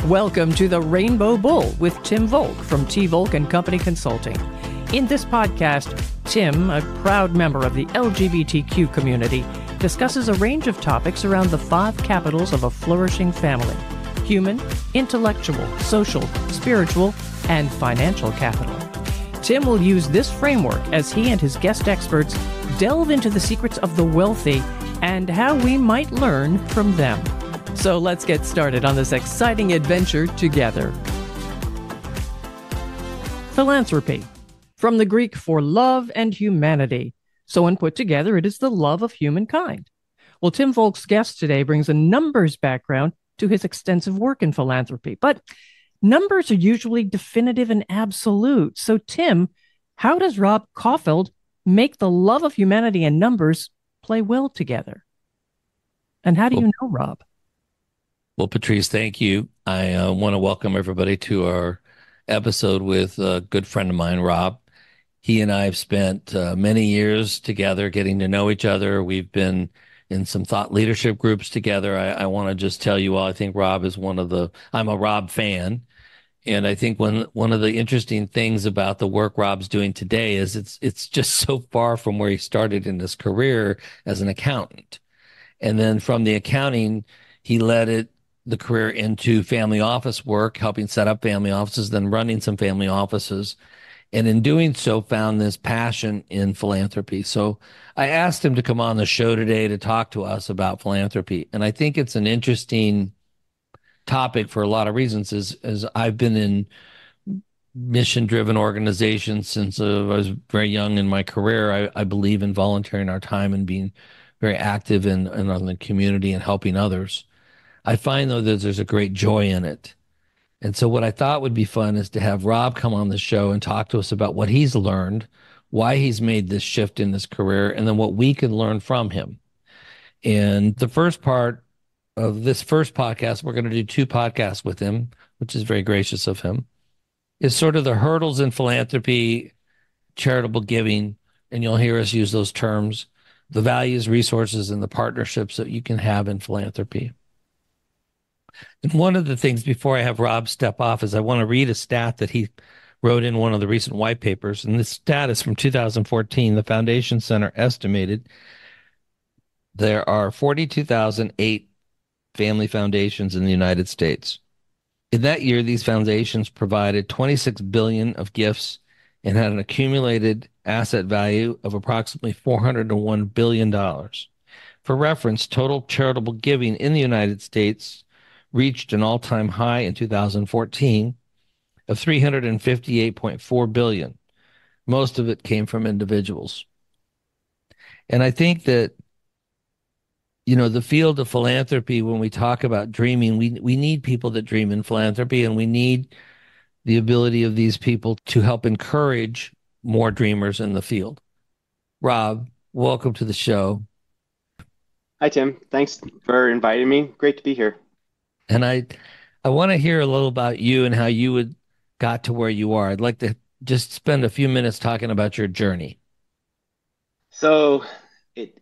Welcome to the Rainbow Bull with Tim Volk from T. Volk and Company Consulting. In this podcast, Tim, a proud member of the LGBTQ community, discusses a range of topics around the 5 capitals of a flourishing family: human, intellectual, social, spiritual, and financial capital. Tim will use this framework as he and his guest experts delve into the secrets of the wealthy and how we might learn from them. So let's get started on this exciting adventure together. Philanthropy, from the Greek for love and humanity. So when put together, it is the love of humankind. Well, Tim Volk's guest today brings a numbers background to his extensive work in philanthropy. But numbers are usually definitive and absolute. So Tim, how does Rob Kaufold make the love of humanity and numbers play well together? And how do you know Rob? Well, Patrice, thank you. I want to welcome everybody to our episode with a good friend of mine, Rob. He and I have spent many years together getting to know each other. We've been in some thought leadership groups together. I want to just tell you all, I think Rob is I'm a Rob fan. And I think one of the interesting things about the work Rob's doing today is it's just so far from where he started in his career as an accountant. And then from the accounting, he led the career into family office work, helping set up family offices, then running some family offices. And in doing so, found this passion in philanthropy. So I asked him to come on the show today to talk to us about philanthropy. And I think it's an interesting topic for a lot of reasons, as I've been in mission-driven organizations since I was very young in my career. I believe in volunteering our time and being very active in the community and helping others. I find, though, that there's a great joy in it. And so what I thought would be fun is to have Rob come on the show and talk to us about what he's learned, why he's made this shift in his career, and then what we can learn from him. And the first part of this first podcast, we're going to do 2 podcasts with him, which is very gracious of him, is sort of the hurdles in philanthropy, charitable giving, and you'll hear us use those terms, the values, resources, and the partnerships that you can have in philanthropy. And one of the things before I have Rob step off is I want to read a stat that he wrote in one of the recent white papers. And this stat is from 2014. The Foundation Center estimated there are 42,008 family foundations in the United States. In that year, these foundations provided 26 billion of gifts and had an accumulated asset value of approximately $401 billion. For reference, total charitable giving in the United States reached an all-time high in 2014 of $358.4 billion. Most of it came from individuals. And I think that, the field of philanthropy, when we talk about dreaming, we need people that dream in philanthropy, and we need the ability of these people to help encourage more dreamers in the field. Rob, welcome to the show. Hi, Tim. Thanks for inviting me. Great to be here. And I want to hear a little about you and how you got to where you are. I'd like to just spend a few minutes talking about your journey. So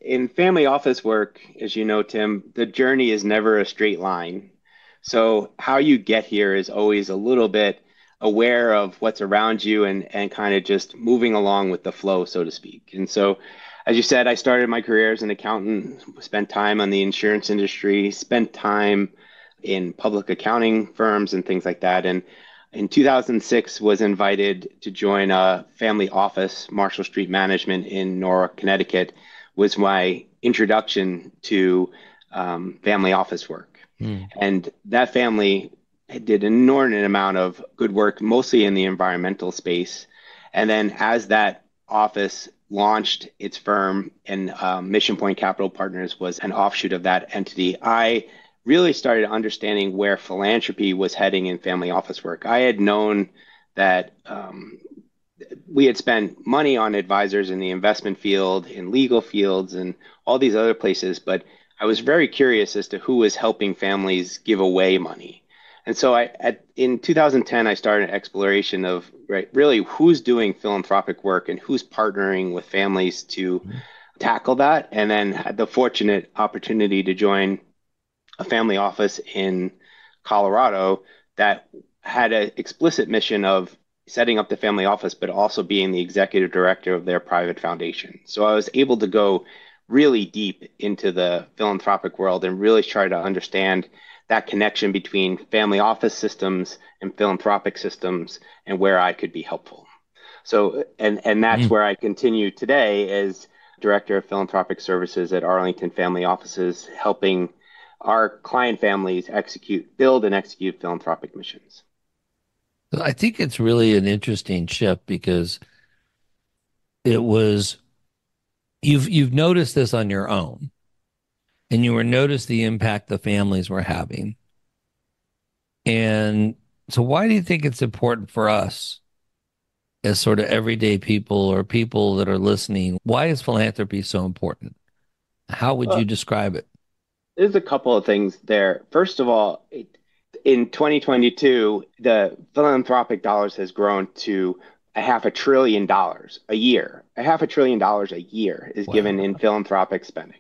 in family office work, as you know, Tim, the journey is never a straight line. So how you get here is always a little bit aware of what's around you and kind of just moving along with the flow, so to speak. And so, as you said, I started my career as an accountant, spent time on the insurance industry, spent time in public accounting firms and things like that. And in 2006 was invited to join a family office, Marshall Street Management in Norwalk, Connecticut, was my introduction to family office work. And that family did an inordinate amount of good work, mostly in the environmental space. And then as that office launched its firm, and Mission Point Capital Partners was an offshoot of that entity, I really started understanding where philanthropy was heading in family office work. I had known that we had spent money on advisors in the investment field, in legal fields, and all these other places, but I was very curious as to who was helping families give away money. And so in 2010, I started an exploration of really who's doing philanthropic work and who's partnering with families to tackle that, and then had the fortunate opportunity to join a family office in Colorado that had an explicit mission of setting up the family office, but also being the executive director of their private foundation. So I was able to go really deep into the philanthropic world and really try to understand that connection between family office systems and philanthropic systems and where I could be helpful. So, and that's where I continue today as Director of Philanthropic Services at Arlington Family Offices, helping our client families build and execute philanthropic missions. I think it's really an interesting shift because it was you've noticed this on your own, and you were noticed the impact the families were having. And so why do you think it's important for us as sort of everyday people or people that are listening? Why is philanthropy so important? How would you describe it? There's a couple of things there. First of all, in 2022, the philanthropic dollars has grown to $500 billion a year. $500 billion a year is given in philanthropic spending.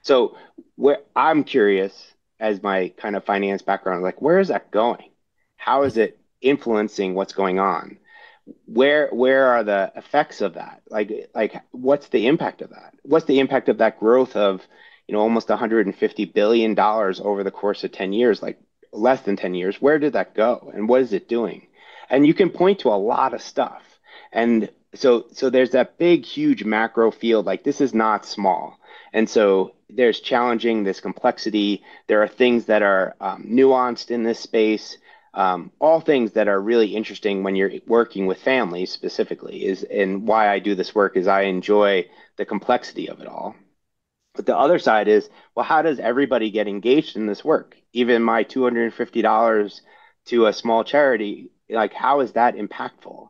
So where I'm curious, as my kind of finance background, like where is that going? How is it influencing what's going on? Where are the effects of that? Like what's the impact of that? What's the impact of that growth of, almost $150 billion over the course of 10 years, like less than 10 years? Where did that go? And what is it doing? And you can point to a lot of stuff. And so there's that big, huge macro field, like this is not small. And so there's challenging this complexity. There are things that are nuanced in this space. All things that are really interesting when you're working with families specifically and why I do this work is I enjoy the complexity of it all. But the other side is, well, how does everybody get engaged in this work? Even my $250 to a small charity, like how is that impactful?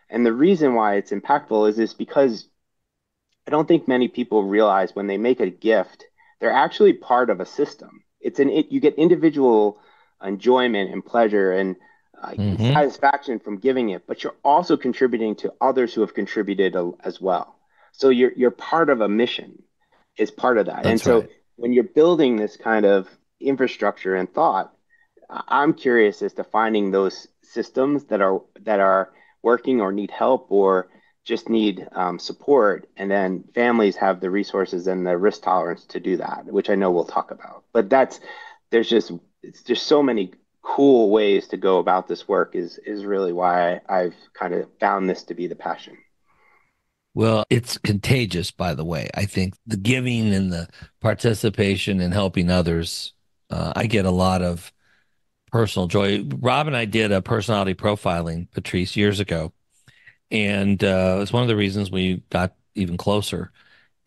And the reason why it's impactful is because I don't think many people realize when they make a gift, they're actually part of a system. You get individual enjoyment and pleasure and satisfaction from giving it, but you're also contributing to others who have contributed as well. So you're part of a mission is part of that. That's and so right. when you're building this kind of infrastructure and thought, I'm curious as to finding those systems that are working or need help or just need support, and then families have the resources and the risk tolerance to do that, which I know we'll talk about. But there's just so many cool ways to go about this work is really why I've kind of found this to be the passion. Well, it's contagious, by the way. I think the giving and the participation and helping others, I get a lot of personal joy. Rob and I did a personality profiling, Patrice, years ago. And it's one of the reasons we got even closer.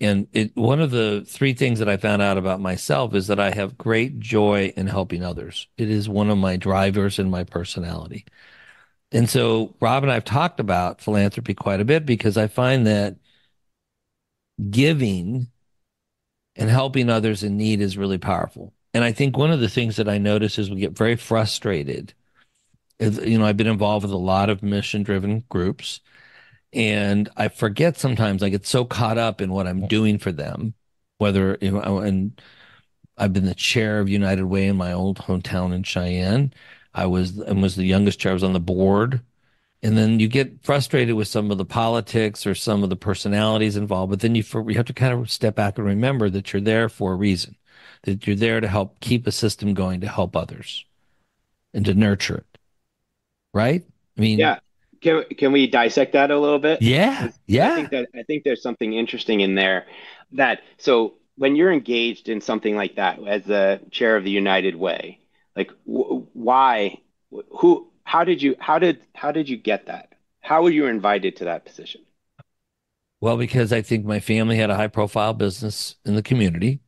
And one of the three things that I found out about myself is that I have great joy in helping others. It is one of my drivers in my personality. And so Rob and I have talked about philanthropy quite a bit because I find that giving and helping others in need is really powerful. And I think one of the things that I notice is we get very frustrated. I've been involved with a lot of mission-driven groups, and I forget sometimes I get so caught up in what I'm doing for them, and I've been the chair of United Way in my old hometown in Cheyenne. I was the youngest chair. I was on the board. And then you get frustrated with some of the politics or some of the personalities involved, but then you have to kind of step back and remember that you're there for a reason, that you're there to help keep a system going, to help others and to nurture it. Right? I mean, Yeah. Can we dissect that a little bit? yeah, 'Cause yeah. I think there's something interesting in there so when you're engaged in something like that as the chair of the United Way, like why, who, how did you get that? How were you invited to that position? Well, because I think my family had a high profile business in the community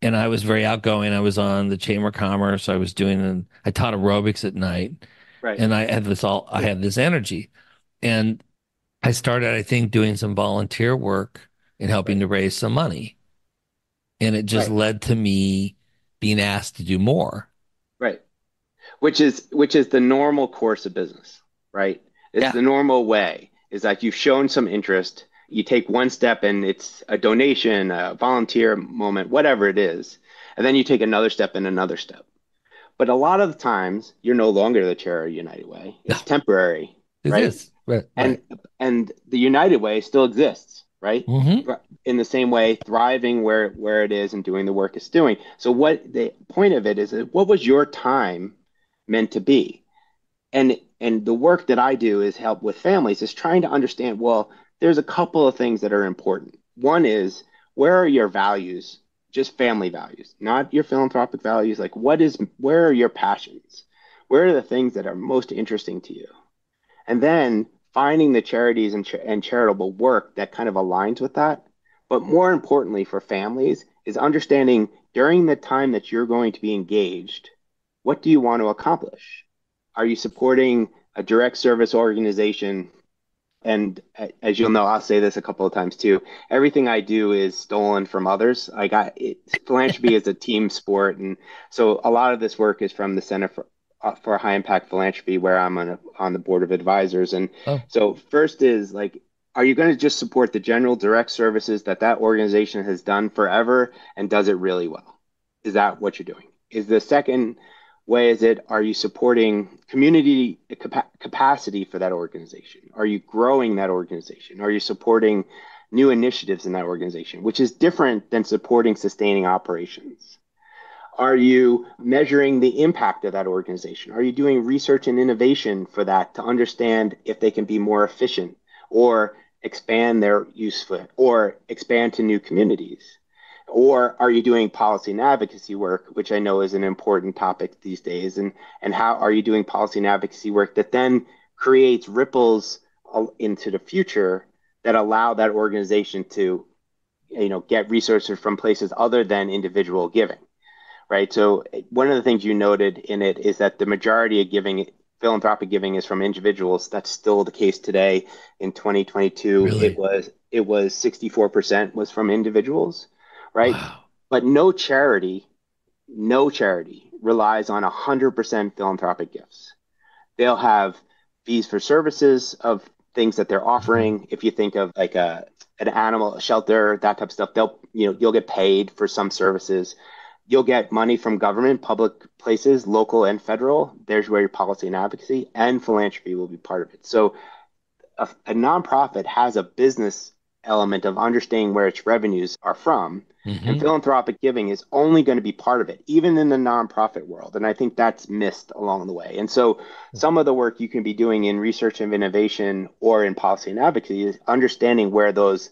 and I was very outgoing. I was on the Chamber of Commerce. I taught aerobics at night Right, and I had this energy. And I started, I think, doing some volunteer work and helping right, to raise some money. And it just right, led to me being asked to do more. right. Which is the normal course of business, right? It's Yeah. the normal way. Is like you've shown some interest, you take one step and it's a donation, a volunteer moment, whatever it is, and then you take another step and another step. But a lot of the times, you're no longer the chair of United Way. No, It's temporary, it right? is. Right. And Right. and the United Way still exists, right? Mm-hmm. In the same way, thriving where it is and doing the work it's doing. So what the point of it is, what was your time meant to be? And the work that I do is help with families is trying to understand, well, there's a couple of things that are important. One is, where are your values? Just family values, not your philanthropic values. Like, where are your passions? Where are the things that are most interesting to you? And then finding the charities and charitable work that kind of aligns with that. But more importantly for families is understanding during the time that you're going to be engaged, what do you want to accomplish? Are you supporting a direct service organization? And as you'll know, I'll say this a couple of times too. Everything I do is stolen from others. I got it. Philanthropy is a team sport, and so a lot of this work is from the Center for High Impact Philanthropy, where I'm on the board of advisors. And Oh, so, first is like, are you going to just support the general direct services that organization has done forever and does it really well? Is that what you're doing? Is the second way is it, are you supporting community capacity for that organization? Are you growing that organization? Are you supporting new initiatives in that organization, which is different than supporting sustaining operations? Are you measuring the impact of that organization? Are you doing research and innovation for that to understand if they can be more efficient or expand their use for, or expand to new communities? Or are you doing policy and advocacy work, which I know is an important topic these days? And how are you doing policy and advocacy work that then creates ripples into the future that allow that organization to, get resources from places other than individual giving, right? So one of the things you noted in it is that the majority of giving, philanthropic giving, is from individuals. That's still the case today. In 2022, really? it was 64% was from individuals, right? Wow. But no charity relies on 100% philanthropic gifts. They'll have fees for services of things that they're Mhm. offering. If you think of like an animal shelter, that type of stuff, you'll get paid for some services. You'll get money from government, public places, local and federal. There's where your policy and advocacy and philanthropy will be part of it. So a nonprofit has a business element of understanding where its revenues are from. And Hmm. philanthropic giving is only going to be part of it, even in the nonprofit world. And I think that's missed along the way. And so some of the work you can be doing in research and innovation or in policy and advocacy is understanding where those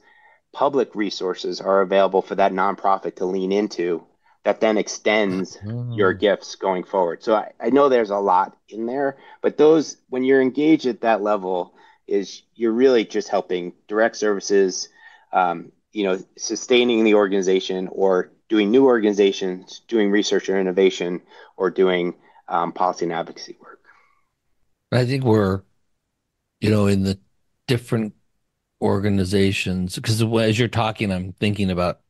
public resources are available for that nonprofit to lean into that then extends your Oh, gifts going forward. So I know there's a lot in there, but those, when you're engaged at that level, is you're really just helping direct services, sustaining the organization or doing new organizations, doing research or innovation, or doing policy and advocacy work. I think we're, in the different organizations, because as you're talking, I'm thinking about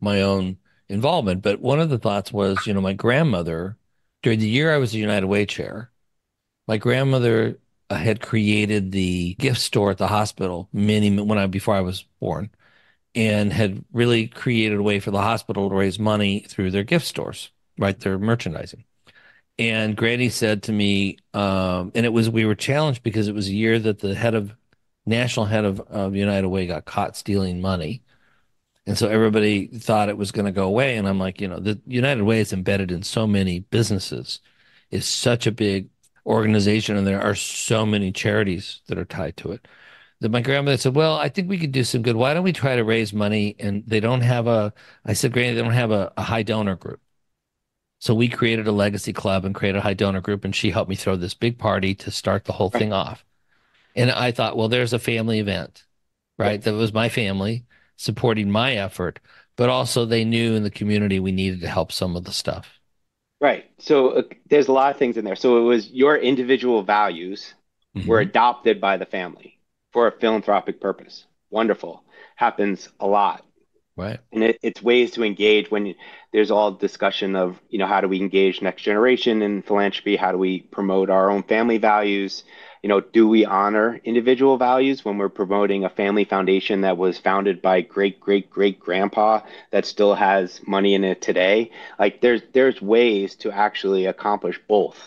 my own involvement. But one of the thoughts was, my grandmother, during the year I was a United Way chair, my grandmother had created the gift store at the hospital before I was born, and had really created a way for the hospital to raise money through their gift stores, right? Their merchandising. And Granny said to me, and we were challenged because it was a year that the national head of United Way got caught stealing money. And so everybody thought it was going to go away. And I'm like, the United Way is embedded in so many businesses, is such a big organization, and there are so many charities that are tied to it. That my grandmother said, well, I think we could do some good. Why don't we try to raise money? And I said, Granny, they don't have a high donor group. So we created a legacy club and created a high donor group, and she helped me throw this big party to start the whole Right. thing off. And I thought, well, there's a family event, right? Yep. That was my family supporting my effort, but also they knew in the community we needed to help some of the stuff. Right. So there's a lot of things in there. So it was your individual values were Hmm. adopted by the family for a philanthropic purpose. Wonderful. Happens a lot. Right. And it's ways to engage when there's all discussion of, how do we engage next generation in philanthropy? How do we promote our own family values? Do we honor individual values when we're promoting a family foundation that was founded by great, great, great grandpa that still has money in it today? Like there's ways to actually accomplish both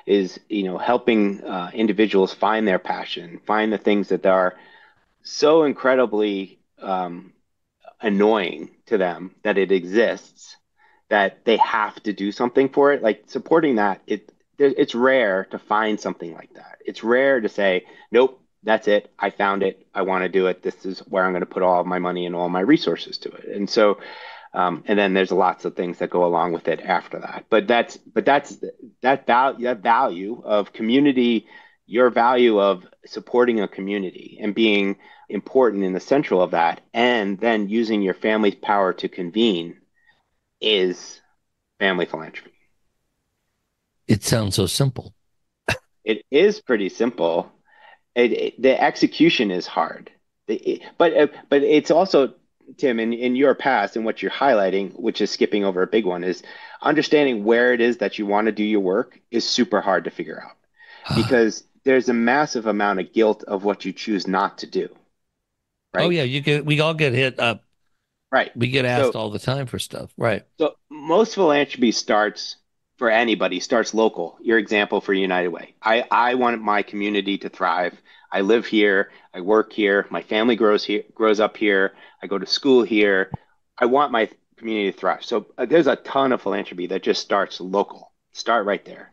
is, helping individuals find their passion, find the things that are so incredibly annoying to them that it exists that they have to do something for it. Like supporting that, it's rare to find something like that. It's rare to say, nope, that's it. I found it. I want to do it. This is where I'm going to put all of my money and all my resources to it. And so, and then there's lots of things that go along with it after that. But that's that value of community, your value of supporting a community and being important in the central of that, and then using your family's power to convene is family philanthropy. It sounds so simple. It is pretty simple. The execution is hard. But it's also, Tim, in your past and what you're highlighting, which is skipping over a big one, is understanding where it is that you want to do your work is super hard to figure out because there's a massive amount of guilt of what you choose not to do. Oh Right. yeah, we all get hit up. Right. We get asked So all the time for stuff. Right. So most philanthropy starts for anybody, starts local. Your example for United Way. I want my community to thrive. I live here, I work here, my family grows up here, I go to school here. I want my community to thrive. So there's a ton of philanthropy that just starts local. Start right there.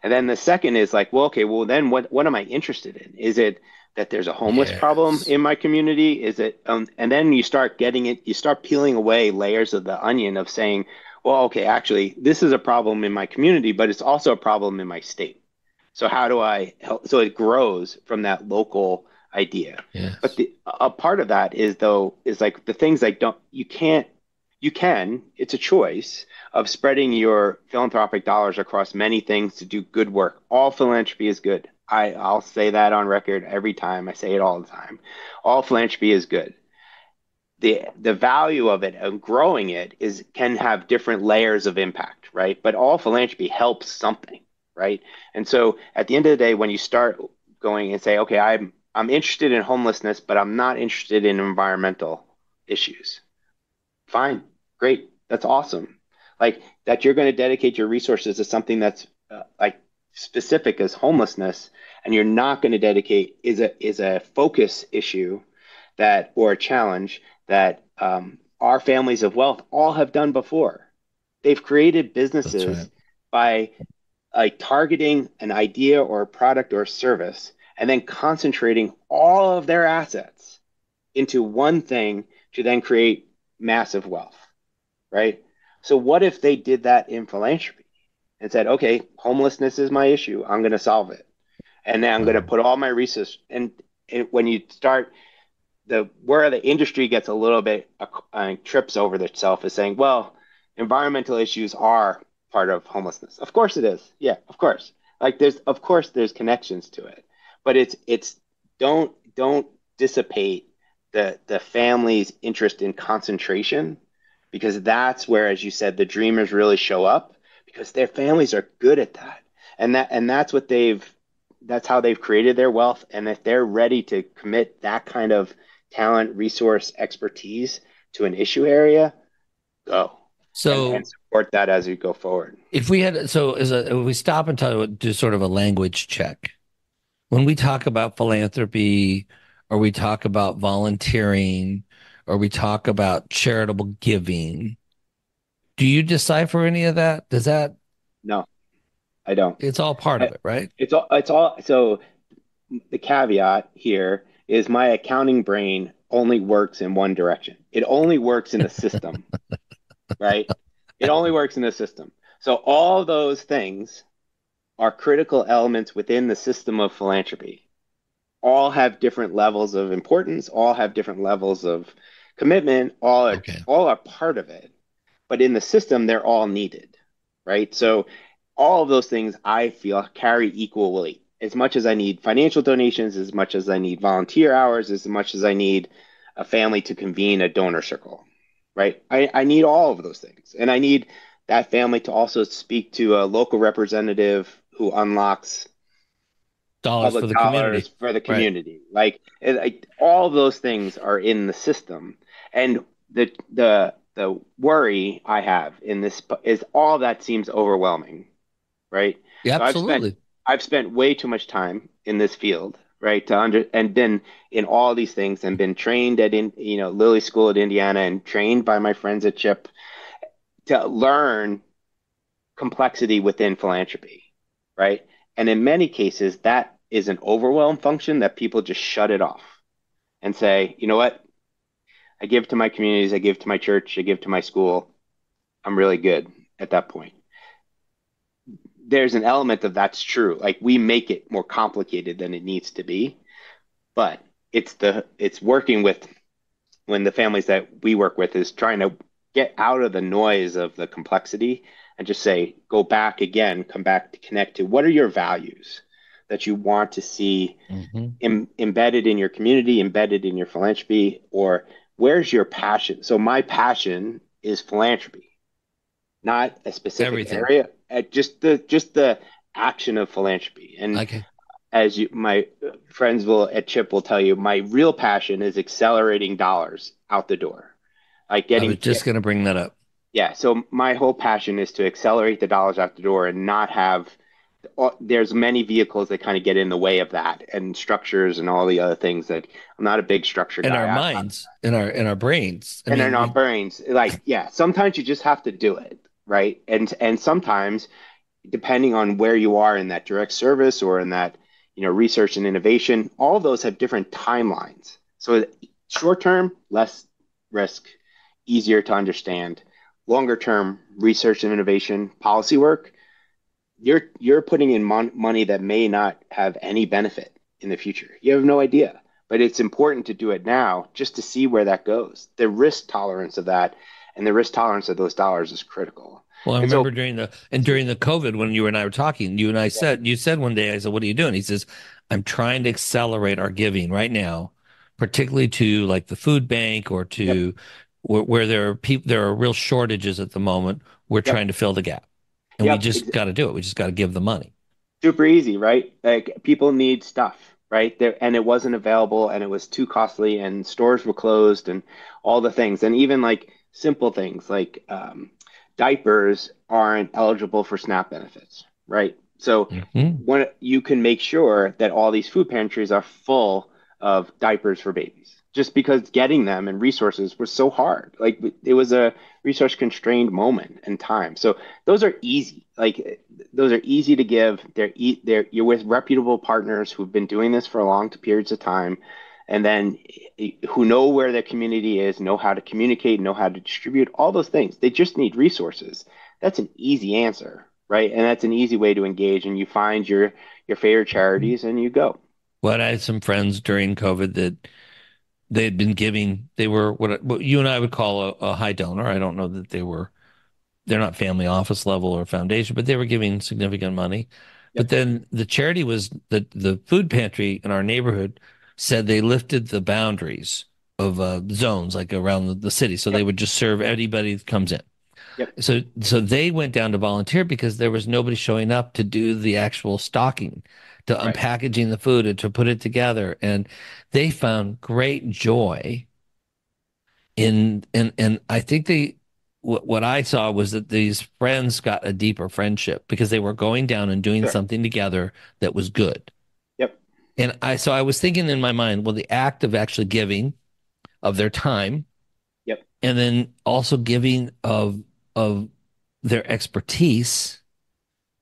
And then the second is like, well, okay, well then what am I interested in? Is it that there's a homeless problem Yes. in my community? Is it, and then you start getting it, you start peeling away layers of the onion of saying, well, okay, actually, this is a problem in my community, but it's also a problem in my state. So how do I help? So it grows from that local idea. But Yes. a part of that is like the things like you can, it's a choice of spreading your philanthropic dollars across many things to do good work. All philanthropy is good. I'll say that on record every time. I say it all the time. All philanthropy is good. The value of it and growing it is can have different layers of impact, right? But all philanthropy helps something, right? And so at the end of the day, when you start going and say, okay, I'm interested in homelessness, but I'm not interested in environmental issues. Fine, great, that's awesome. Like that, you're going to dedicate your resources to something that's like specific as homelessness, and you're not going to dedicate is a focus issue that or a challenge that our families of wealth all have done before. They've created That's right. businesses by targeting an idea or a product or a service, and then concentrating all of their assets into one thing to then create massive wealth, right? So what if they did that in philanthropy and said, okay, homelessness is my issue. I'm going to solve it. And then I'm going to Wow. put all my resources. And when you start where the industry gets a little bit trips over itself is saying, well, environmental issues are part of homelessness. Of course it is. Yeah, of course. Like of course there's connections to it, but it's don't dissipate the family's interest in concentration because that's where, as you said, the dreamers really show up because their families are good at that. And that's how they've created their wealth. And if they're ready to commit that kind of talent, resource, expertise to an issue area, go and So support that as we go forward. if we had, so if we stop and do sort of a language check, when we talk about philanthropy, or we talk about volunteering, or we talk about charitable giving, do you decipher any of that? Does that, No, I don't. it's all part of I, it, right? it's all. So the caveat here is my accounting brain only works in one direction. It only works in the system, right? It only works in the system. So all those things are critical elements within the system of philanthropy. All have different levels of importance, all have different levels of commitment, Okay. all are part of it. But in the system, they're all needed, right? So all of those things I feel carry equal weight. As much as I need financial donations, as much as I need volunteer hours, as much as I need a family to convene a donor circle. right? I need all of those things. And I need that family to also speak to a local representative who unlocks Dollars for public the dollars community. for the Right. community. Like all of those things are in the system. And the worry I have in this is all that seems overwhelming, right? Yeah, So absolutely. I've spent way too much time in this field, right? And been in all these things and been trained at Lilly School at Indiana and trained by my friends at Chip to learn complexity within philanthropy, right? And in many cases, that is an overwhelm function that people just shut it off and say, you know what? I give to my communities, I give to my church, I give to my school. I'm really good at that point. There's an element of that's true. Like we make it more complicated than it needs to be, but it's working with when the families that we work with is trying to get out of the noise of the complexity and just say, go back again, come back to connect to what are your values that you want to see Hmm. embedded in your community, embedded in your philanthropy, or where's your passion? So my passion is philanthropy, not a specific Everything. area, just the action of philanthropy. And Okay. as my friends will at Chip will tell you, my real passion is accelerating dollars out the door, like I was getting just going to bring that up. yeah. So my whole passion is to accelerate the dollars out the door and not have. There's many vehicles that kind of get in the way of that, and structures and all the other things that I'm not a big structure In our guy. minds, in our brains. I And mean, in our brains, like yeah, sometimes you just have to do it, right? And sometimes depending on where you are in that direct service or in that, research and innovation, all of those have different timelines. So short term, less risk, easier to understand. Longer term, research and innovation, policy work, you're putting in money that may not have any benefit in the future. You have no idea, but it's important to do it now just to see where that goes. The risk tolerance of that and the risk tolerance of those dollars is critical. well, I And so, remember during the COVID when you and I were talking, yeah, you said one day, I said, "What are you doing?" He says, "I'm trying to accelerate our giving right now, particularly to like the food bank or yep, to where there are real shortages at the moment. We're yep, trying to fill the gap, and we yep. just got to do it. We just got to give the money." Super easy, right? Like people need stuff, right? There, and it wasn't available and it was too costly and stores were closed and all the things. And even like simple things like diapers aren't eligible for SNAP benefits, right? So Hmm. when you can make sure that all these food pantries are full of diapers for babies, just because getting them and resources was so hard. Like it was a resource constrained moment in time. So those are easy. Like those are easy to give. You're with reputable partners who've been doing this for long periods of time, and then who know where their community is, know how to communicate, know how to distribute, all those things. They just need resources. That's an easy answer, right? And that's an easy way to engage. And you find your favorite charities and you go. Well, I had some friends during COVID that they had been giving. They were what you and I would call a high donor. I don't know that they're not family office level or foundation, but they were giving significant money. But Yep. then the charity was the food pantry in our neighborhood said they lifted the boundaries of zones like around the city, so they Yep. would just serve anybody that comes in. Yep. So they went down to volunteer because there was nobody showing up to do the actual stocking, to Right. unpackaging the food and to put it together, and they found great joy and I think what I saw was that these friends got a deeper friendship because they were going down and doing Sure. something together that was good. Yep. And I was thinking in my mind, well, the act of actually giving of their time Yep. and then also giving of their expertise,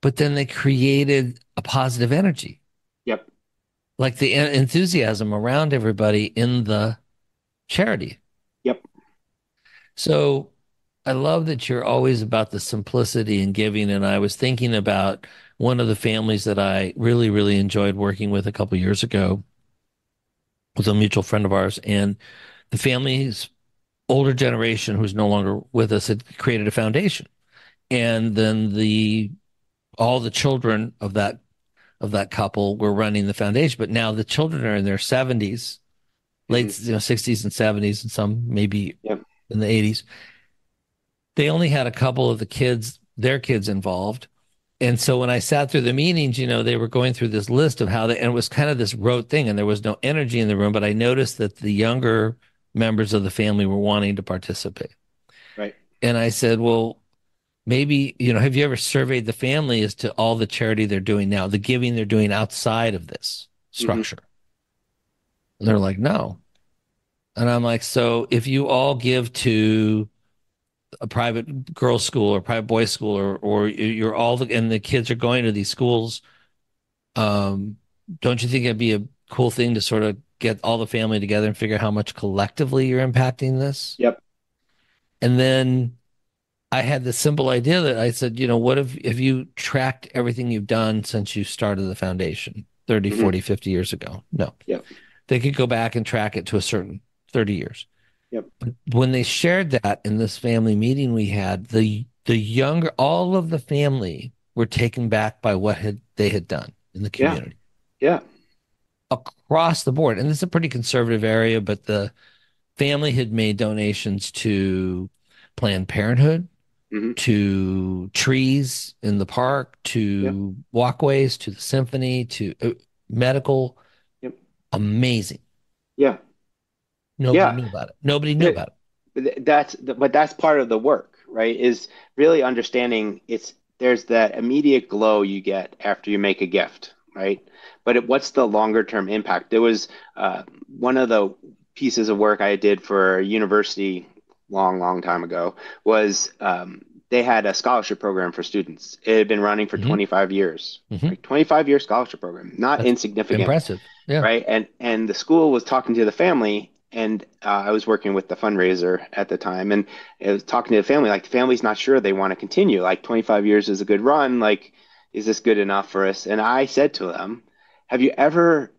but then they created a positive energy, Yep. like the enthusiasm around everybody in the charity. Yep. So I love that you're always about the simplicity and giving. And I was thinking about one of the families that I really, really enjoyed working with a couple years ago was a mutual friend of ours. And the family's older generation, who's no longer with us, had created a foundation. And then the all the children of that couple were running the foundation. But now the children are in their 70s, Hmm. late 60s and 70s, and some maybe Yep. in the 80s. They only had a couple of their kids involved. And so when I sat through the meetings, they were going through this list of and it was kind of this rote thing, and there was no energy in the room, but I noticed that the younger members of the family were wanting to participate. Right. And I said, well, maybe, have you ever surveyed the family as to all the charity they're doing now, the giving they're doing outside of this structure? And they're like, no. And I'm like, so if you all give to a private girls' school or private boys' school, or you're and the kids are going to these schools, don't you think it'd be a cool thing to sort of get all the family together and figure out how much collectively you're impacting this? Yep. And then I had this simple idea that I said, what if you tracked everything you've done since you started the foundation 30, 40, 50 years ago? No. Yep. They could go back and track it to a certain 30 years. Yep. But when they shared that in this family meeting we had, the younger, all of the family were taken back by what they had done in the community. Yeah. Across the board. And this is a pretty conservative area, but the family had made donations to Planned Parenthood, to trees in the park, to walkways, to the symphony, to medical. Yep. Amazing. Yeah. Nobody knew about it. Nobody knew about it. That's part of the work, right? Is really understanding there's that immediate glow you get after you make a gift, right? But what's the longer term impact? There was one of the pieces of work I did for a university long time ago was they had a scholarship program for students. It had been running for 25 years, like 25-year scholarship program, not insignificant. Impressive. Yeah. Right. And the school was talking to the family, and I was working with the fundraiser at the time, and I was talking to the family, like the family's not sure they want to continue. Like 25 years is a good run. Like, is this good enough for us? And I said to them, have you ever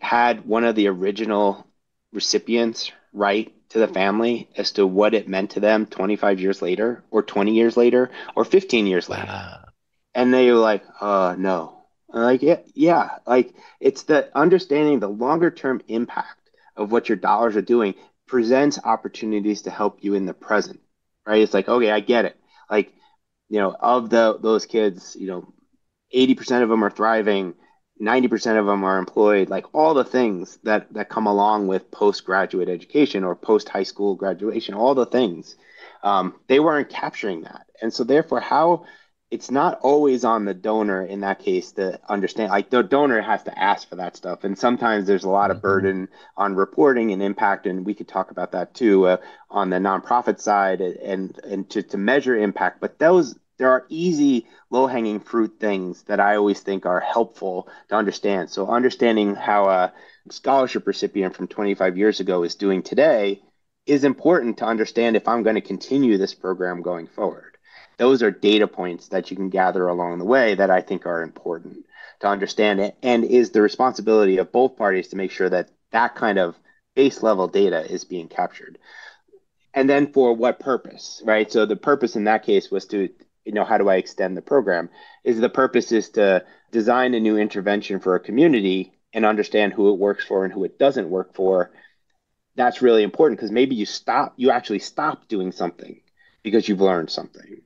had one of the original recipients write to the family as to what it meant to them 25 years later, or 20 years later, or 15 years later? Wow. And they were like, no. I'm like, yeah. Like, it's the understanding the longer term impact of what your dollars are doing presents opportunities to help you in the present, right? It's like, okay, I get it. Like, of those kids, 80% of them are thriving, 90% of them are employed, like all the things that come along with postgraduate education or post high school graduation, all the things, they weren't capturing that. And so therefore, it's not always on the donor in that case to understand, like the donor has to ask for that stuff. And sometimes there's a lot of burden on reporting and impact. And we could talk about that too, on the nonprofit side and to measure impact. But there are easy low-hanging fruit things that I always think are helpful to understand. So understanding how a scholarship recipient from 25 years ago is doing today is important to understand if I'm going to continue this program going forward. Those are data points that you can gather along the way that I think are important to understand it, and is the responsibility of both parties to make sure that that kind of base level data is being captured. And then for what purpose, right? So the purpose in that case was to, how do I extend the program? The purpose is to design a new intervention for a community and understand who it works for and who it doesn't work for. That's really important, because maybe you actually stop doing something because you've learned something,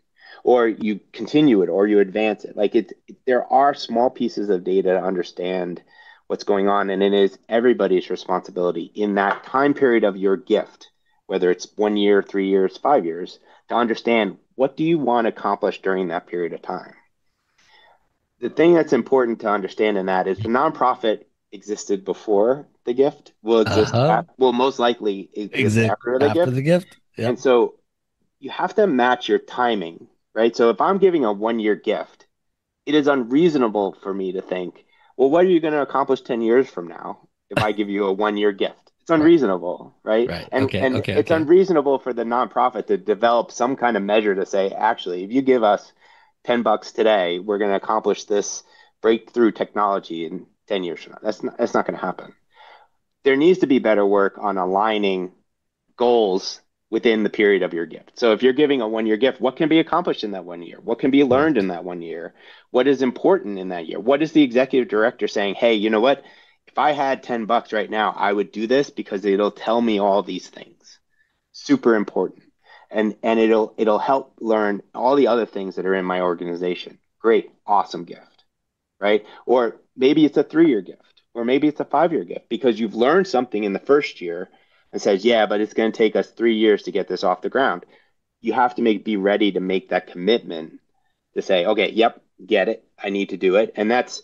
or you continue it, or you advance it. Like there are small pieces of data to understand what's going on, and it is everybody's responsibility in that time period of your gift, whether it's 1 year, 3 years, 5 years, to understand what do you want to accomplish during that period of time. The thing that's important to understand in that is the nonprofit existed before the gift, will most likely exist after the gift. Yep. And so you have to match your timing, right? So if I'm giving a 1-year gift, it is unreasonable for me to think, well, what are you going to accomplish 10 years from now if I give you a 1-year gift? It's unreasonable, right? And it's unreasonable for the nonprofit to develop some kind of measure to say, actually, if you give us $10 today, we're going to accomplish this breakthrough technology in 10 years from now. That's not going to happen. There needs to be better work on aligning goals within the period of your gift. So if you're giving a 1-year gift, what can be accomplished in that 1 year? What can be learned in that 1 year? What is important in that year? What is the executive director saying, hey, you know what? If I had $10 right now, I would do this because it'll tell me all these things. super important. And it'll help learn all the other things that are in my organization. Great, awesome gift, right? Or maybe it's a 3-year gift, or maybe it's a 5-year gift because you've learned something in the first year and says, yeah, but it's going to take us 3 years to get this off the ground. You have to be ready to make that commitment to say, okay, yep, get it. I need to do it. And that's,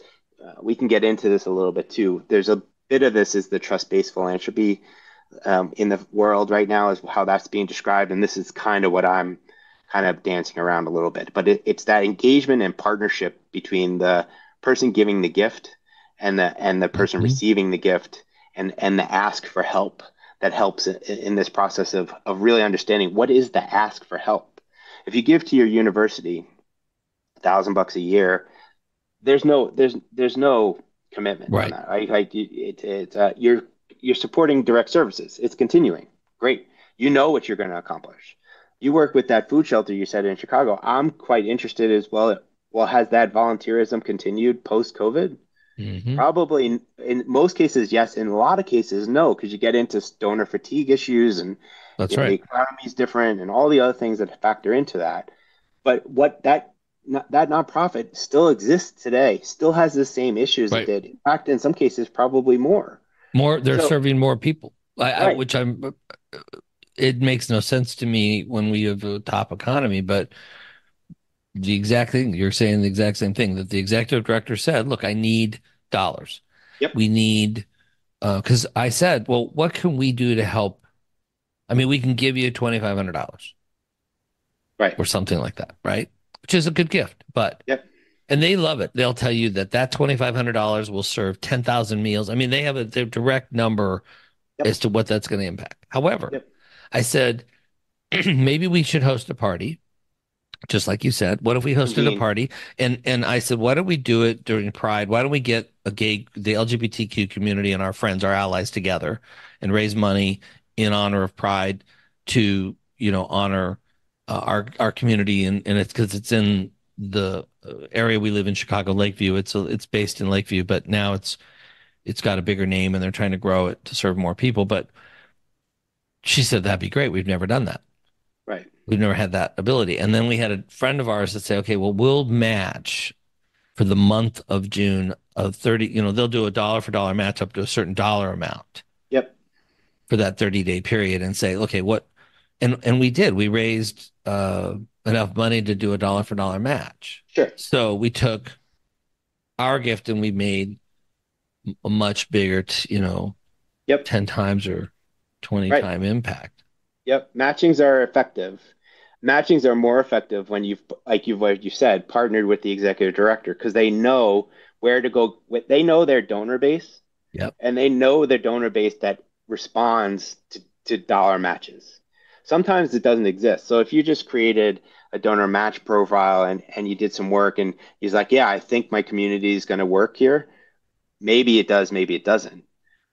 we can get into this a little bit too. There's a bit of this is the trust-based philanthropy in the world right now is how that's being described. And this is kind of what I'm kind of dancing around a little bit. But it's that engagement and partnership between the person giving the gift and the person Mhm. receiving the gift and the ask for help that helps in this process of really understanding what is the ask for help. If you give to your university $1,000 a year, there's no commitment on Right. that. You're supporting direct services. It's continuing. Great. You know what you're going to accomplish. You work with that food shelter you said in Chicago. I'm quite interested as well. Well, has that volunteerism continued post COVID? Hmm. Probably in most cases, yes. In a lot of cases, no, because you get into donor fatigue issues and That's the right. economy is different and all the other things that factor into that. But what that nonprofit still exists today, still has the same issues it Right. did. In fact, in some cases, probably more. More, they're So, serving more people. right. Which it makes no sense to me when we have a top economy, but the exact thing you're saying, the exact same thing that the executive director said, look, I need dollars. Yep. We need, because I said, well, what can we do to help? I mean, we can give you $2,500 Right. or something like that, right? Which is a good gift, but Yep. and they love it. They'll tell you that $2,500 will serve 10,000 meals. I mean, they have their direct number Yep. as to what that's going to impact. However, Yep. I said maybe we should host a party, just like you said. What if we hosted a Convene. party? And I said, why don't we do it during Pride? Why don't we get the LGBTQ community and our friends, our allies together and raise money in honor of Pride to, honor our community, and it's because it's in the area we live in, Chicago, Lakeview. It's based in Lakeview, but now it's got a bigger name and they're trying to grow it to serve more people. But she said that'd be great. We've never done that. Right. We've never had that ability. And then we had a friend of ours that say, okay, well, we'll match for the month of June of 30, they'll do a dollar for dollar match up to a certain dollar amount Yep. for that 30-day period and say, okay, what, and we did, we raised enough money to do a dollar for dollar match. Sure. So we took our gift and we made a much bigger, Yep. 10 times or 20 Right. time impact. Yep. Matchings are effective. Matchings are more effective when what you said, partnered with the executive director because they know where to go. They know their donor base Yep. and they know their donor base that responds to dollar matches. Sometimes it doesn't exist. So if you just created a donor match profile and you did some work and he's like, yeah, I think my community is going to work here. Maybe it does, maybe it doesn't.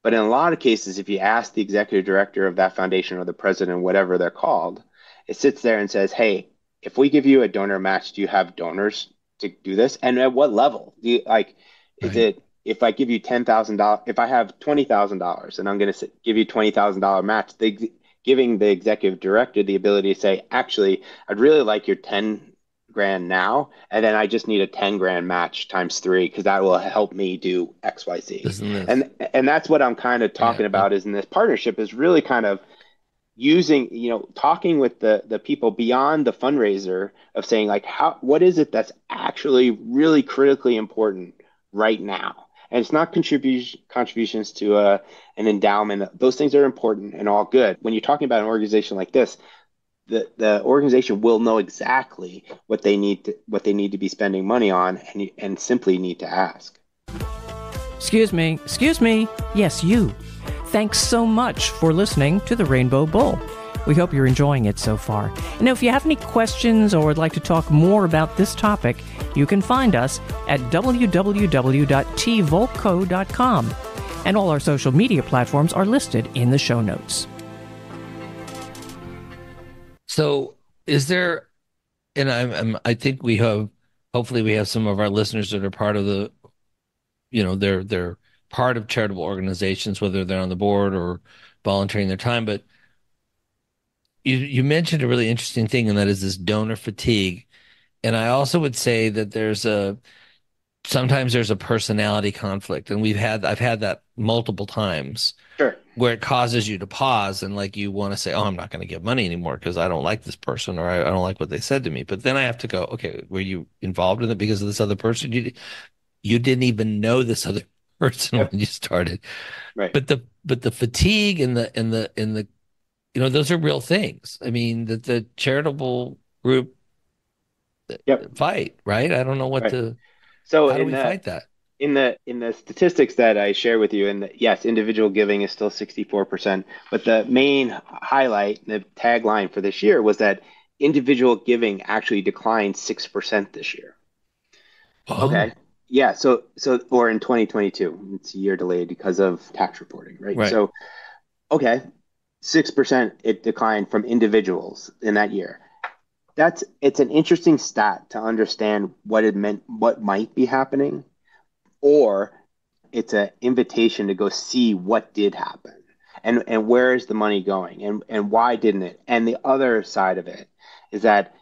But in a lot of cases, if you ask the executive director of that foundation or the president, whatever they're called, it sits there and says, hey, if we give you a donor match, do you have donors to do this? And at what level? Do you like, is Right. it if I give you $10,000, if I have $20,000 and I'm going to give you $20,000 match, giving the executive director the ability to say, actually, I'd really like your 10 grand now, and then I just need a 10 grand match times three because that will help me do XYZ. This and this. And that's what I'm kind of Yeah. talking about is in this partnership is really kind of using, talking with the people beyond the fundraiser of saying like what is it that's actually really critically important right now? And it's not contributions to an endowment. Those things are important and all good. When you're talking about an organization like this, the organization will know exactly what they need to be spending money on and simply need to ask. Excuse me. Excuse me. Yes, you. Thanks so much for listening to the Rainbow Bull. We hope you're enjoying it so far. And if you have any questions or would like to talk more about this topic, you can find us at www.tvolco.com. And all our social media platforms are listed in the show notes. So is there, and I think we have, hopefully we have some of our listeners that are part of the, they're part of charitable organizations, whether they're on the board or volunteering their time. But you mentioned a really interesting thing, and that is this donor fatigue. And I also would say that sometimes there's a personality conflict, and I've had that multiple times Sure. where it causes you to pause and like you want to say, "Oh, I'm not going to give money anymore because I don't like this person or I don't like what they said to me." But then I have to go, "Okay, were you involved in it because of this other person? You didn't even know this other person Yep. when you started." Right. But the fatigue and the those are real things. I mean, that the charitable group Yep. fight, right? I don't know Right. So how do we fight that? in the statistics that I share with you, and yes, individual giving is still 64%, but the main highlight, the tagline for this year was that individual giving actually declined 6% this year. Okay. Oh, Yeah, or in 2022, it's a year delayed because of tax reporting, right? right. So, okay, 6% it declined from individuals in that year. It's an interesting stat to understand what it meant, what might be happening, or it's an invitation to go see what did happen and where is the money going and why didn't it? And the other side of it is that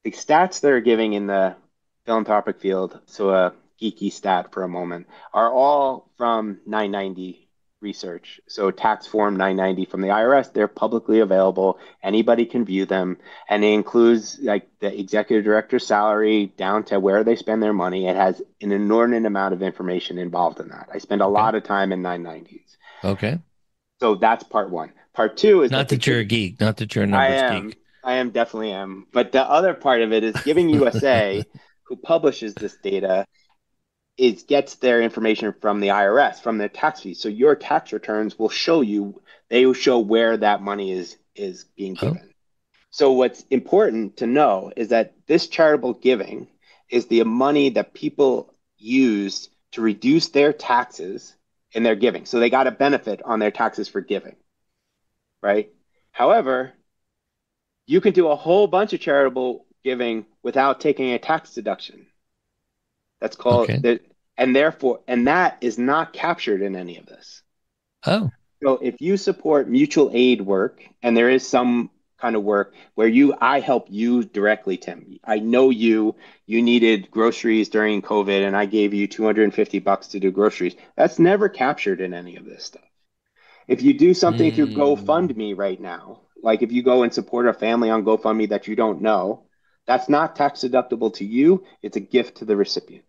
the stats they're giving in the philanthropic field, so a geeky stat for a moment, are all from 990 research. So tax form 990 from the IRS, they're publicly available. Anybody can view them. And it includes like the executive director's salary down to where they spend their money. It has an inordinate amount of information involved in that. I spend a Okay. lot of time in 990s. Okay. So that's part one. Part two is that Not the that you're give a geek, not that you're a I numbers am. geek. I am definitely am. But the other part of it is Giving USA, who publishes this data, is gets their information from the IRS, from their tax fees. So your tax returns will show you, they will show where that money is being Oh, given. So what's important to know is that this charitable giving is the money that people use to reduce their taxes in their giving. So they got a benefit on their taxes for giving, right? However, you can do a whole bunch of charitable giving without taking a tax deduction. That's called okay. that, and therefore, and that is not captured in any of this. Oh, So if you support mutual aid work, and there is some kind of work where I help you directly, Tim. I know you needed groceries during COVID, and I gave you $250 to do groceries. That's never captured in any of this stuff. If you do something through mm, GoFundMe right now, like if you go and support a family on GoFundMe that you don't know, that's not tax deductible to you. It's a gift to the recipient,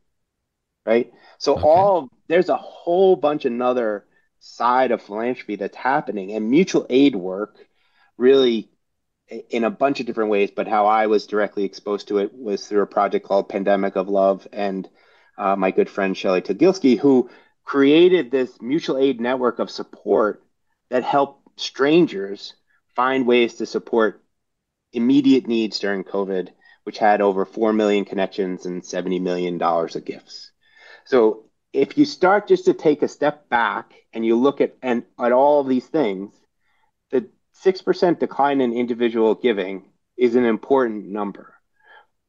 right? So okay. there's a whole bunch another side of philanthropy that's happening, and mutual aid work really in a bunch of different ways. But how I was directly exposed to it was through a project called Pandemic of Love, and my good friend Shelly Tadilsky, who created this mutual aid network of support that helped strangers find ways to support immediate needs during COVID, which had over 4 million connections and $70 million of gifts. So if you start just to take a step back and you look at all of these things, the 6% decline in individual giving is an important number,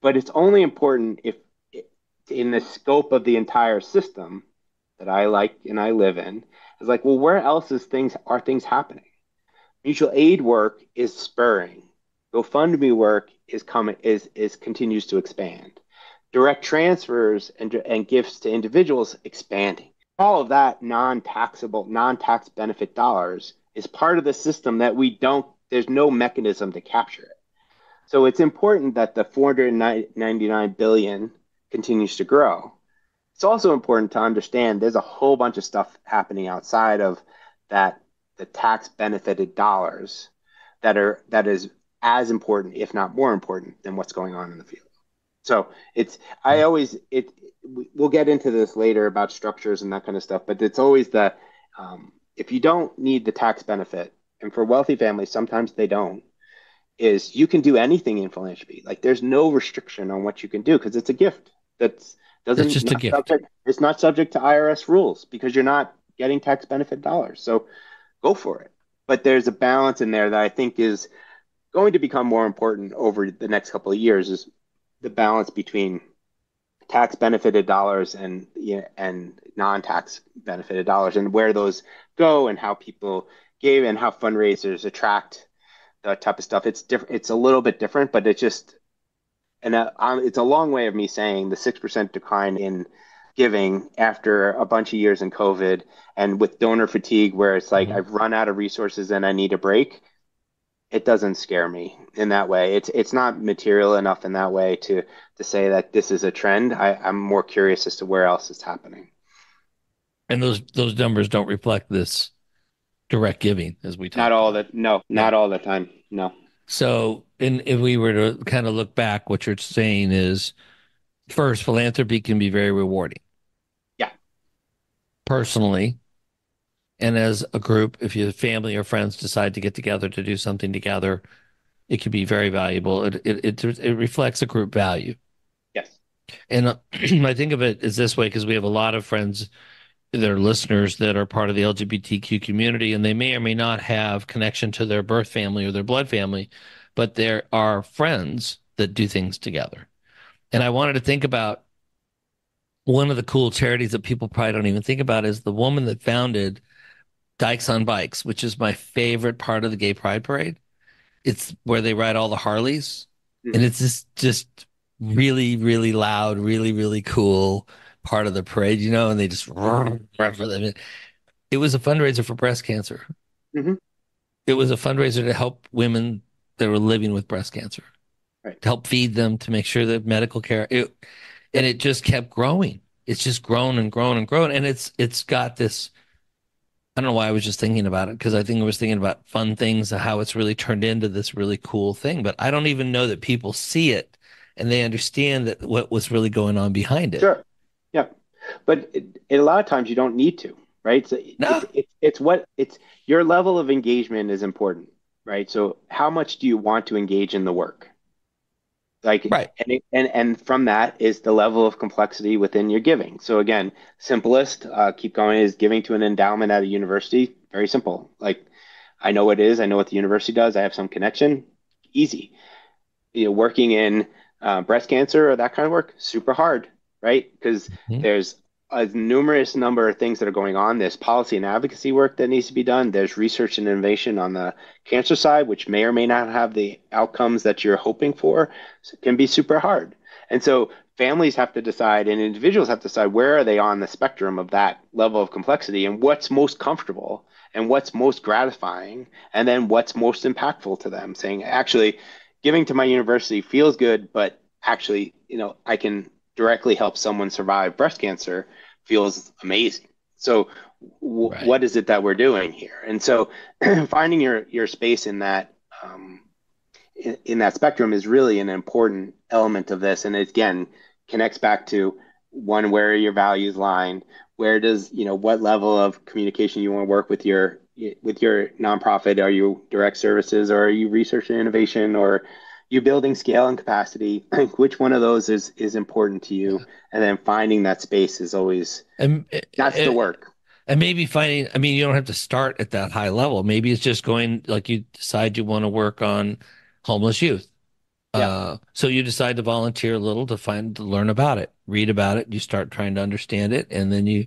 but it's only important if in the scope of the entire system that I like and I live in, is like, well, where else are things happening? Mutual aid work is spurring. GoFundMe work is coming is continues to expand. Direct transfers and gifts to individuals expanding. All of that non-taxable, non-tax benefit dollars is part of the system that there's no mechanism to capture it. So it's important that the 499 billion continues to grow. It's also important to understand there's a whole bunch of stuff happening outside of that, the tax benefited dollars that is as important, if not more important, than what's going on in the field. So it's I always it we'll get into this later about structures and that kind of stuff, but it's always if you don't need the tax benefit, and for wealthy families sometimes they don't, is you can do anything in philanthropy. Like there's no restriction on what you can do because it's a gift that's That's doesn't just a not gift. subject it's not subject to IRS rules because you're not getting tax benefit dollars. So go for it. But there's a balance in there that I think is going to become more important over the next couple of years is the balance between tax benefited dollars and and non-tax benefited dollars and where those go and how people give and how fundraisers attract type of stuff. It's different. It's a little bit different, but it's just, and it's a long way of me saying the 6% decline in giving after a bunch of years in COVID and with donor fatigue, where it's like Mhm. I've run out of resources and I need a break. It doesn't scare me in that way. It's not material enough in that way to say that this is a trend. I'm more curious as to where else it's happening. And those numbers don't reflect this direct giving as we Not talked all about. the No, Yeah. not all the time. No. So, if we were to kind of look back, what you're saying is first, philanthropy can be very rewarding Yeah. personally and as a group. If your family or friends decide to get together to do something together, it can be very valuable. It reflects a group value. Yes. And I think of it as this way because we have a lot of friends that are listeners that are part of the LGBTQ community, and they may or may not have connection to their birth family or their blood family, but there are friends that do things together. And I wanted to think about one of the cool charities that people probably don't even think about is the woman that founded Dykes on Bikes, which is my favorite part of the Gay Pride Parade. It's where they ride all the Harleys, and Hmm. it's just really, really loud, really, really cool part of the parade, and they just for them. It was a fundraiser for breast cancer. Hmm. It was a fundraiser to help women that were living with breast cancer, Right. to help feed them, to make sure that medical care. And Yep. it just kept growing. It's just grown and grown and grown, and it's got this. I don't know why I was just thinking about it because I think I was thinking about fun things and how it's really turned into this really cool thing. But I don't even know that people see it and they understand that what was really going on behind it. Sure. Yeah. But a lot of times you don't need to, right? So No, it's your level of engagement is important, right? So how much do you want to engage in the work? Like, right. and from that is the level of complexity within your giving. So again, simplest, keep going, is giving to an endowment at a university. Very simple. Like, I know what it is. I know what the university does. I have some connection. Easy. Working in breast cancer or that kind of work, super hard, right? Because Mhm. there's a numerous number of things that are going on. There's policy and advocacy work that needs to be done. There's research and innovation on the cancer side, which may or may not have the outcomes that you're hoping for. So it can be super hard. And so families have to decide and individuals have to decide where are they on the spectrum of that level of complexity and what's most comfortable and what's most gratifying and then what's most impactful to them, saying, actually, giving to my university feels good, but actually, I can directly help someone survive breast cancer feels amazing. So, Right. what is it that we're doing here? And so, finding your space in that in that spectrum is really an important element of this. And it, again, connects back to one, where are your values line? Where does, what level of communication you want to work with your nonprofit? Are you direct services or are you research and innovation or you building scale and capacity? Which one of those is important to you? And then finding that space is always, And that's the work. and maybe finding, I mean, you don't have to start at that high level. Maybe it's just going like you decide you want to work on homeless youth. Yeah. So you decide to volunteer a little to learn about it, read about it. You start trying to understand it, and then you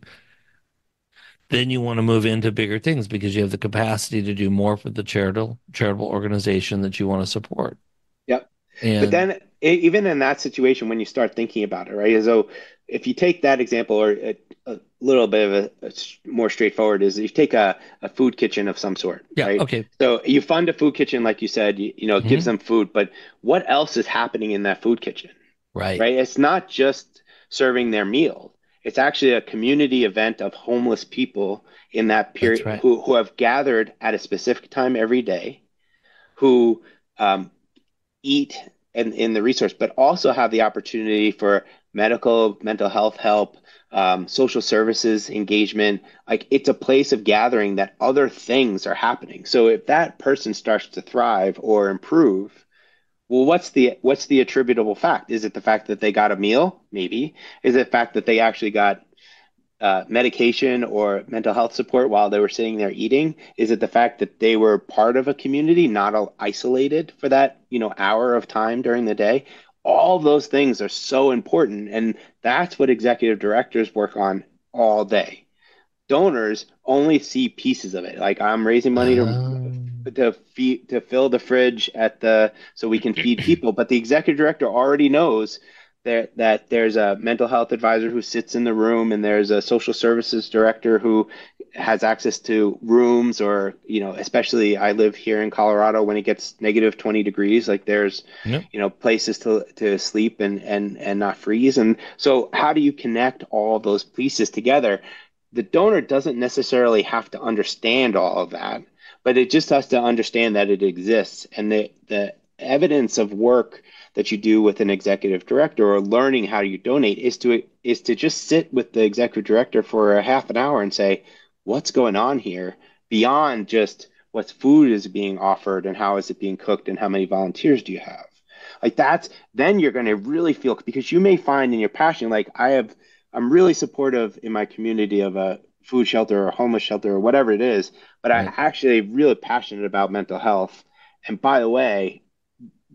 want to move into bigger things because you have the capacity to do more for the charitable organization that you want to support. Yep. But And then, even in that situation, when you start thinking about it, right? As though if you take that example, or a little bit of more straightforward, is you take a food kitchen of some sort, yeah, right? okay. So you fund a food kitchen, like you said, it gives Hmm. them food, but what else is happening in that food kitchen, Right. right? It's not just serving their meal. It's actually a community event of homeless people in that That's period right. who have gathered at a specific time every day, who um, eat in the resource, but also have the opportunity for mental health help, social services engagement. Like, it's a place of gathering that other things are happening. So if that person starts to thrive or improve, well, what's the attributable fact? Is it the fact that they got a meal? Maybe. Is it the fact that they actually got medication or mental health support while they were sitting there eating? Is it the fact that they were part of a community, not isolated for that, hour of time during the day? All of those things are so important, and that's what executive directors work on all day. Donors only see pieces of it. Like, I'm raising money to Oh. to fill the fridge so we can feed people. But the executive director already knows that there's a mental health advisor who sits in the room, and there's a social services director who has access to rooms, or, especially I live here in Colorado when it gets negative 20 degrees, like there's, Yep. places to sleep and not freeze. And so how do you connect all those pieces together? The donor doesn't necessarily have to understand all of that, but it just has to understand that it exists. And the evidence of work that you do with an executive director, or learning how you donate, is to just sit with the executive director for a half an hour and say, what's going on here beyond just what food is being offered and how is it being cooked and how many volunteers do you have? Like then you're going to really feel, because you may find in your passion, like I'm really supportive in my community of a food shelter or a homeless shelter or whatever it is, but I'm Right. actually really passionate about mental health. And by the way,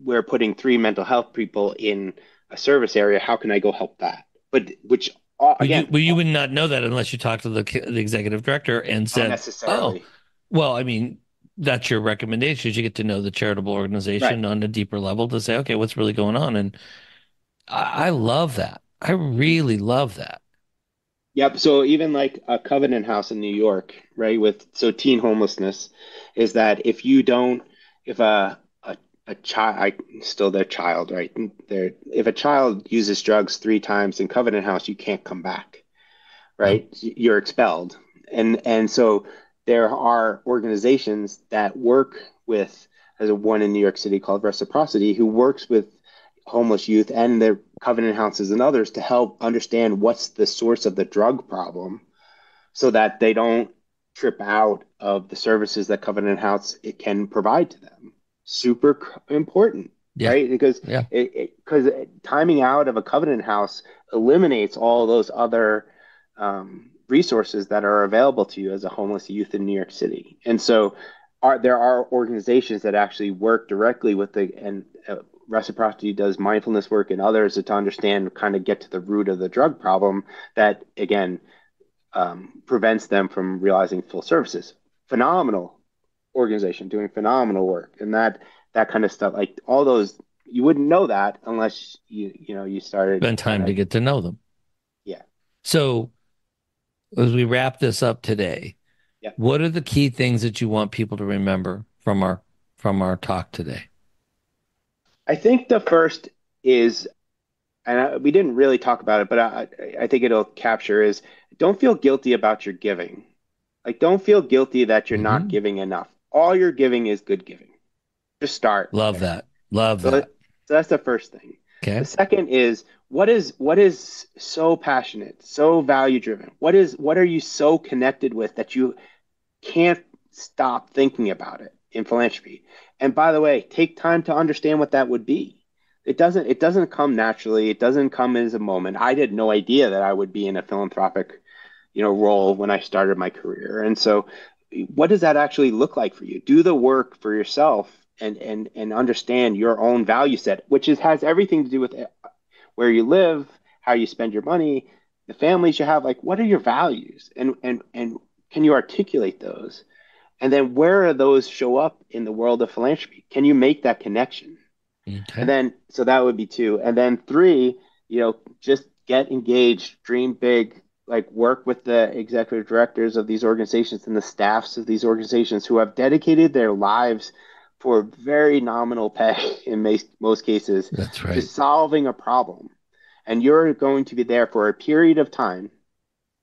we're putting 3 mental health people in a service area. How can I go help that? But which again, You would not know that unless you talked to the executive director and not said, "Oh, necessarily. well, I mean, that's your recommendation. You get to know the charitable Right. organization on a deeper level to say, okay, what's really going on?" And I love that. I really love that. Yep. So even like a Covenant House in New York, right? Teen homelessness is that if a child, still their child, right? If a child uses drugs 3 times in Covenant House, you can't come back, Nope. right? You're expelled. And so there are organizations that work with, there's one in New York City called Reciprocity, who works with homeless youth and their Covenant houses and others to help understand what's the source of the drug problem, so that they don't trip out of the services that Covenant House it can provide to them. Super important, Yeah. right? Because Yeah. because timing out of a Covenant House eliminates all those other resources that are available to you as a homeless youth in New York City. And so there are organizations that actually work directly with Reciprocity does mindfulness work and others to understand, kind of get to the root of the drug problem that, again, prevents them from realizing full services. Phenomenal organization doing phenomenal work, and that kind of stuff, like all those, you wouldn't know that unless you started Spend kind time of, to get to know them. yeah. So as we wrap this up today, Yeah. what are the key things that you want people to remember from our talk today? I think the first is, and we didn't really talk about it, but I think it'll capture, is don't feel guilty about your giving. Like, don't feel guilty that you're not Hmm. giving enough. All you're giving is good giving. Just start Love there. that. Love So, that. so that's the first thing. The Okay. second is, what is so passionate, so value driven? What are you so connected with that you can't stop thinking about it in philanthropy? And by the way, take time to understand what that would be. It doesn't come naturally. It doesn't come as a moment. I had no idea that I would be in a philanthropic, role when I started my career. And so what does that actually look like for you? Do the work for yourself and understand your own value set, which has everything to do with where you live, how you spend your money, the families you have. Like, what are your values, and can you articulate those? And then where are those show up in the world of philanthropy? Can you make that connection? And Okay. then, so that would be 2. And then 3, just get engaged, dream big, like work with the executive directors of these organizations and the staffs of these organizations who have dedicated their lives for very nominal pay in most cases That's to right. solving a problem. And you're going to be there for a period of time,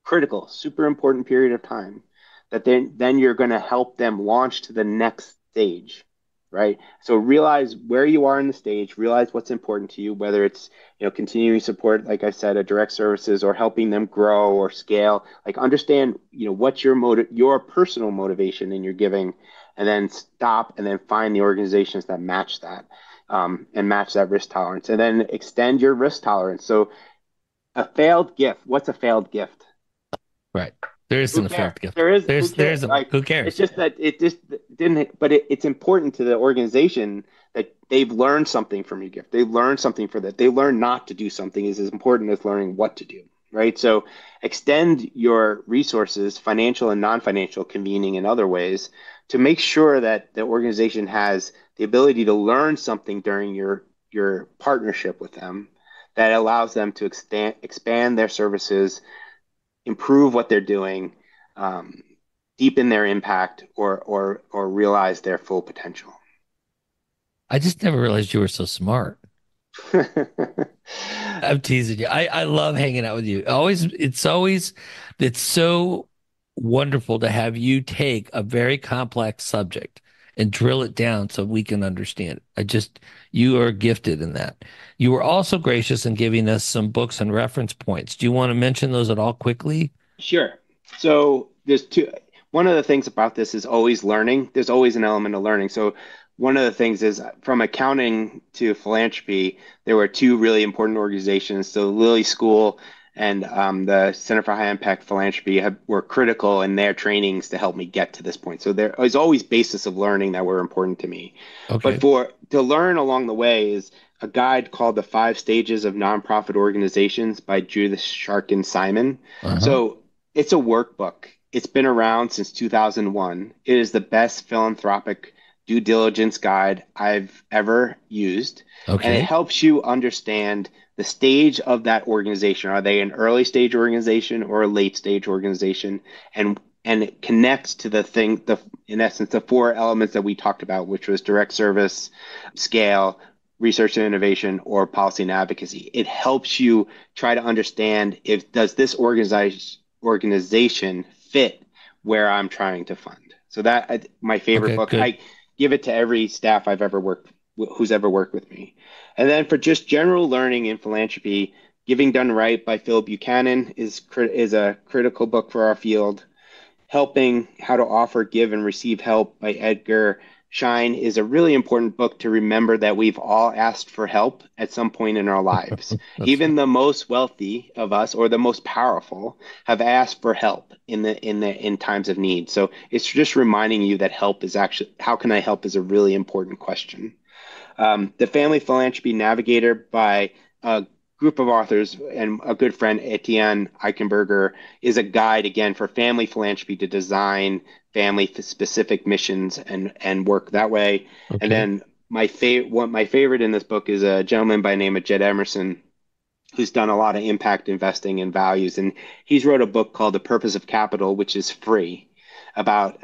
critical, super important period of time, that then you're going to help them launch to the next stage, right? So realize where you are in the stage, realize what's important to you, whether it's, continuing support, like I said, a direct services, or helping them grow or scale. Like, understand, what's your personal motivation in your giving, and then stop and then find the organizations that match that, and match that risk tolerance, and then extend your risk tolerance. So a failed gift, what's a failed gift? Right. There Who isn't a cares? failed gift. There is, who There cares? isn't one. Like, Who it's cares? just that it just didn't, but it's important to the organization that they've learned something from your gift. They learned something for that. They learn not to do something is as important as learning what to do, right? So extend your resources, financial and non-financial, convening in other ways, to make sure that the organization has the ability to learn something during your partnership with them that allows them to expand their services, improve what they're doing, um, deepen their impact, or realize their full potential. I just never realized you were so smart. I'm teasing you. I love hanging out with you. It's so wonderful to have you take a very complex subject and drill it down so we can understand it. You are gifted in that. You were also gracious in giving us some books and reference points. Do you want to mention those at all quickly? Sure. So there's two. One of the things about this is always learning. There's always an element of learning. So one of the things is from accounting to philanthropy, there were two really important organizations. So Lilly School and the Center for High Impact Philanthropy were critical in their trainings to help me get to this point. So there is always basis of learning that were important to me. But Okay. to learn along the way is a guide called The Five Stages of Nonprofit Organizations by Judith Sharkin Simon. Uh-huh. So it's a workbook. It's been around since 2001. It is the best philanthropic due diligence guide I've ever used. And it Okay. helps you understand the stage of that organization. Are they an early stage organization or a late stage organization? And it connects to in essence, the four elements that we talked about, which was direct service, scale, research and innovation, or policy and advocacy. It helps you try to understand if does this organization fit where I'm trying to fund. So my favorite Okay, book. good. I give it to every staff I've ever worked who's ever worked with me. And then for just general learning in philanthropy, Giving Done Right by Phil Buchanan is a critical book for our field. Helping How to Offer, Give, and Receive Help by Edgar Schein is a really important book to remember that we've all asked for help at some point in our lives. That's Even the most wealthy of us or the most powerful have asked for help in times of need. So it's just reminding you that help is actually, how can I help, is a really important question. The Family Philanthropy Navigator by a group of authors and a good friend, Etienne Eichenberger, is a guide again for family philanthropy to design family specific missions and work that way. And okay. then my favorite in this book is a gentleman by the name of Jed Emerson, who's done a lot of impact investing in values. And he's wrote a book called The Purpose of Capital, which is free, about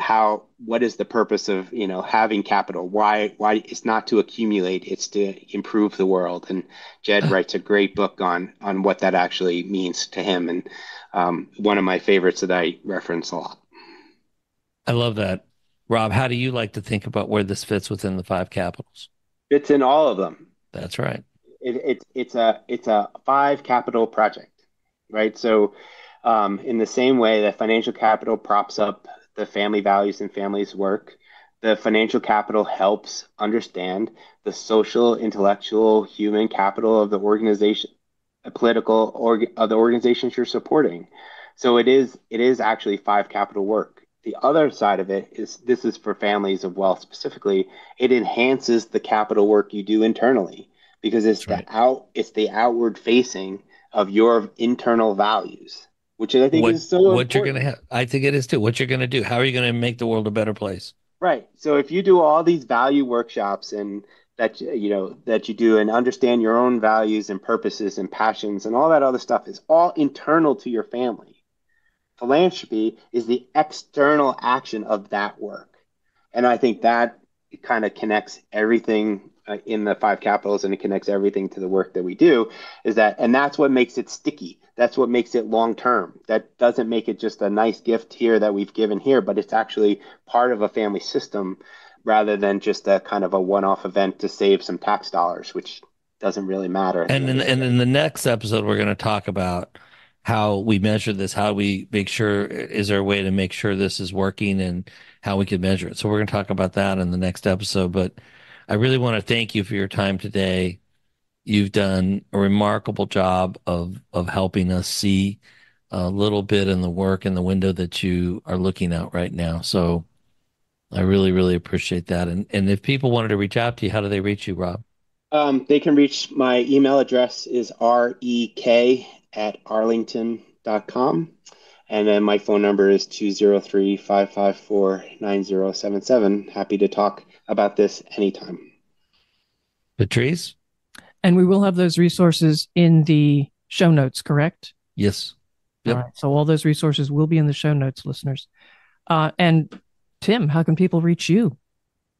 what is the purpose of, having capital? Why it's not to accumulate, it's to improve the world. And Jed writes a great book on what that actually means to him. And one of my favorites that I reference a lot. I love that. Rob, how do you like to think about where this fits within the five capitals? It's in all of them. That's right. It's a five capital project, right? So in the same way that financial capital props up the family values and families work, the financial capital helps understand the social, intellectual, human capital of the organization, of the organizations you're supporting. So it is actually five capital work. The other side of it is this is for families of wealth specifically. It enhances the capital work you do internally because That's right. it's the outward facing of your internal values, which I think What is so what you're gonna important. have, I think it is too. What you're gonna do. How are you gonna make the world a better place? Right. So if you do all these value workshops and that you do and understand your own values and purposes and passions and all that other stuff is all internal to your family. Philanthropy is the external action of that work. And I think that kind of connects everything in the five capitals and it connects everything to the work that we do and that's what makes it sticky. That's what makes it long term. That doesn't make it just a nice gift here that we've given here, but it's actually part of a family system rather than just a kind of a one-off event to save some tax dollars, which doesn't really matter at the And end in of the and day. in the next episode, we're gonna talk about how we measure this, how we make sure, is there a way to make sure this is working and how we can measure it. So we're gonna talk about that in the next episode. But I really want to thank you for your time today. You've done a remarkable job of helping us see a little bit in the work and the window that you are looking out right now. So I really, really appreciate that. And if people wanted to reach out to you, how do they reach you, Rob? They can reach my email address is rek@arlington.com. And then my phone number is 203-554-9077. Happy to talk about this anytime. Patrice? And we will have those resources in the show notes, correct? Yes. Yep. All right. So all those resources will be in the show notes, listeners. And Tim, how can people reach you?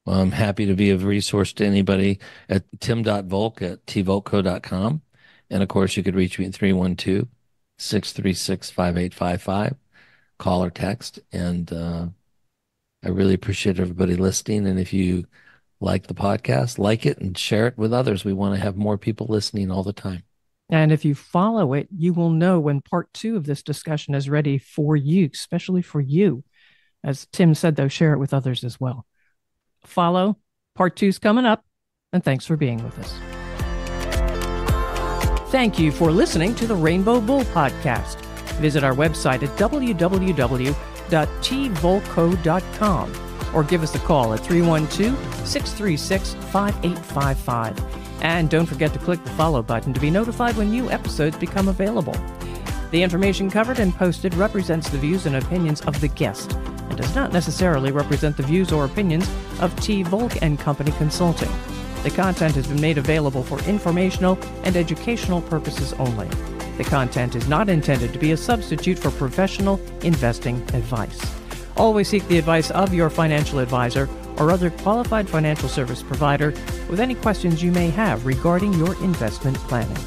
Well, I'm happy to be of resource to anybody at tim.volk@tvolkco.com. And of course, you could reach me at 312-636-5855. Call or text. And I really appreciate everybody listening. And if you like the podcast, like it and share it with others. We want to have more people listening all the time. And if you follow it, you will know when part 2 of this discussion is ready for you, especially for you. As Tim said, though, share it with others as well. Follow. Part 2 is coming up. And thanks for being with us. Thank you for listening to the Rainbow Bull Podcast. Visit our website at www.tvolco.com or give us a call at 312-636-5855. And don't forget to click the follow button to be notified when new episodes become available. The information covered and posted represents the views and opinions of the guest and does not necessarily represent the views or opinions of T. Volk and Company Consulting. The content has been made available for informational and educational purposes only. The content is not intended to be a substitute for professional investing advice. Always seek the advice of your financial advisor or other qualified financial service provider with any questions you may have regarding your investment planning.